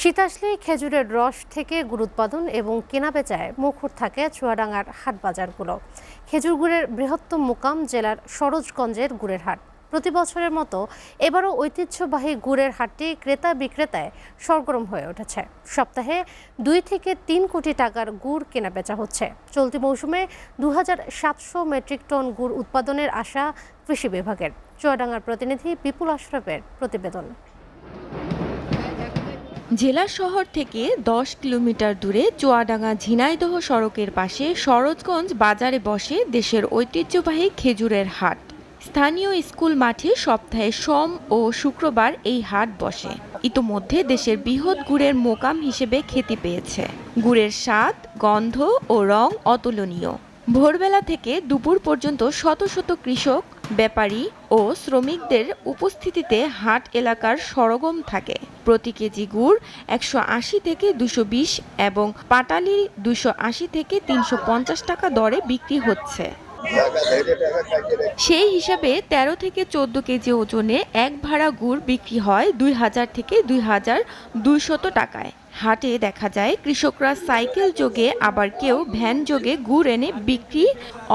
শীত আসলেই খেজুরের রস থেকে গুড় উৎপাদন এবং কেনাবেচায় মুখর থাকে চুয়াডাঙ্গার হাট বাজারগুলো। খেজুর গুড়ের বৃহত্তম মোকাম জেলার সরোজগঞ্জের গুড়ের হাট। প্রতি বছরের মতো এবারও ঐতিহ্যবাহী গুড়ের হাটটি ক্রেতা বিক্রেতায় সরগরম হয়ে উঠেছে। সপ্তাহে 2 থেকে 3 কোটি টাকার গুড় কেনাবেচা হচ্ছে। চলতি মৌসুমে 2700 মেট্রিক টন গুড় উৎপাদনের আশা কৃষি বিভাগের। চুয়াডাঙ্গার প্রতিনিধি বিপুল আশরাফের প্রতিবেদন। জেলা শহর থেকে 10 কিলোমিটার দূরে চুয়াডাঙ্গা ঝিনাইদহ সড়কের পাশে সরোজগঞ্জ বাজারে বসে দেশের ঐতিহ্যবাহী খেজুরের হাট। স্থানীয় স্কুল মাঠে সপ্তাহে সোম ও শুক্রবার এই হাট বসে। ইতোমধ্যে দেশের বৃহৎ গুড়ের মোকাম হিসেবে খ্যাতি পেয়েছে। গুড়ের স্বাদ, গন্ধ ও রং অতুলনীয়। ভোরবেলা থেকে দুপুর পর্যন্ত শত শত কৃষক, ব্যাপারী ও শ্রমিকদের উপস্থিতিতে হাট এলাকার সরগম থাকে। প্রতি কেজি গুড় 180 থেকে 220 এবং পাটালি 280 থেকে 350 টাকা দরে বিক্রি হচ্ছে। সেই হিসাবে 13 থেকে 14 কেজি ওজনে এক ভাড়া গুড় বিক্রি হয় 2000 থেকে 2200 টাকায়। হাটে দেখা যায় কৃষকরা সাইকেল যোগে, আবার কেউ ভ্যান যোগে গুড় এনে বিক্রি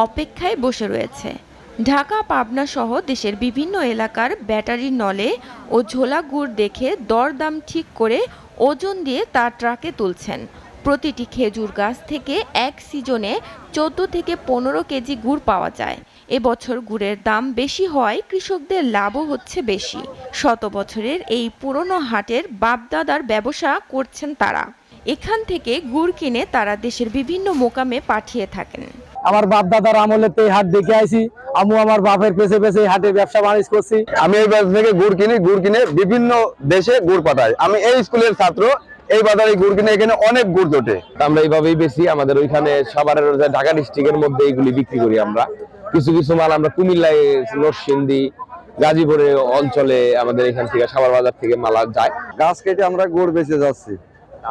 অপেক্ষায় বসে রয়েছে। ঢাকা, পাবনা সহ দেশের বিভিন্ন এলাকার ব্যাটারির নলে ও ঝোলা গুড় দেখে দরদাম ঠিক করে ওজন দিয়ে তা ট্রাকে তুলছেন। প্রতিটি খেজুর গাছ থেকে এক সিজনে 14 থেকে 15 কেজি গুড় পাওয়া যায়। এবছর গুড়ের দাম বেশি হওয়ায় কৃষকদের লাভও হচ্ছে বেশি। শত বছরের এই পুরনো হাটের বাপদাদার ব্যবসা করছেন তারা। এখান থেকে গুড় কিনে তারা দেশের বিভিন্ন মোকামে পাঠিয়ে থাকেন। আমার বাপ দাদার আমলে তো এই হাট দেখে আইছি। আমি আমার বাপের পেছে পেছে হাটে ব্যবসা বাণিজ্য করছি। আমি এই বাজার থেকে গুড় কিনে বিভিন্ন দেশে গুড় পাঠাই। আমি এই স্কুলের ছাত্র, এই বাজারে গুড় কিনে এখানে অনেক গুড় জোটে। আমরা এইভাবেই বেশি আমাদের ওইখানে সাভারের ঢাকা ডিস্ট্রিক্টের মধ্যে এইগুলি বিক্রি করি। আমরা কিছু কিছু মাল আমরা কুমিল্লায়, নরসিংদী, গাজীপুরে অঞ্চলে আমাদের এখান থেকে সাভার বাজার থেকে মাল যায়। গাছ কেটে আমরা গুড় বেচে যাচ্ছি,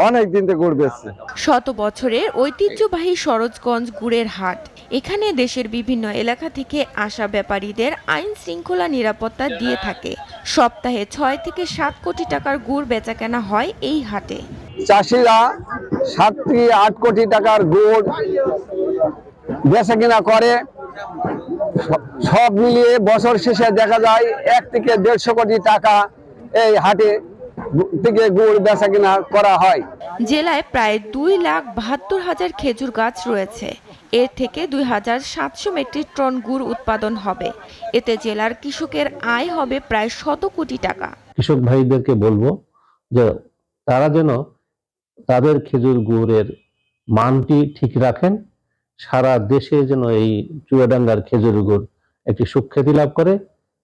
অনেক দিন থেকে গুড় বেচছি। শত বছরের ঐতিহ্যবাহী সরোজগঞ্জ গুড়ের হাট। এখানে দেশের বিভিন্ন এলাকা থেকে আসা ব্যাপারীদের আইন শৃঙ্খলা নিরাপত্তা দিয়ে থাকে। সপ্তাহে 6 থেকে 7 কোটি টাকার গুড় বেচাকেনা হয় এই হাটে। চাষিরা 7 থেকে 8 কোটি টাকার গুড় বেচা কিনা করে। সব মিলিয়ে বছর শেষে দেখা যায় 1 থেকে 150 কোটি টাকা এই হাটে থেকে গুড় বেচা কিনা করা হয়। জেলায় প্রায় 2,72,000 খেজুর গাছ রয়েছে। এর থেকে 2,700 মেট্রিক টন গুড় উৎপাদন হবে। এতে জেলার কৃষকের আয় হবে প্রায় 100 কোটি টাকা। কৃষক ভাইদেরকে বলবো যে তারা যেন তাদের খেজুর গুড়ের মানটি ঠিক রাখেন। সারা দেশে যেন এই চুয়াডাঙ্গার খেজুর গুড় একটি সুখ্যাতি লাভ করে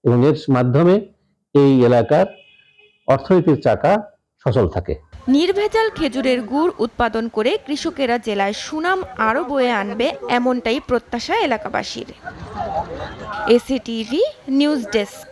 এবং এর মাধ্যমে এই এলাকার অর্থনীতির চাকা সচল থাকে। নির্ভেজাল খেজুরের গুড় উৎপাদন করে কৃষকেরা জেলায় সুনাম আরও বয়ে আনবে, এমনটাই প্রত্যাশা এলাকাবাসীর। এসিটিভি নিউজ ডেস্ক।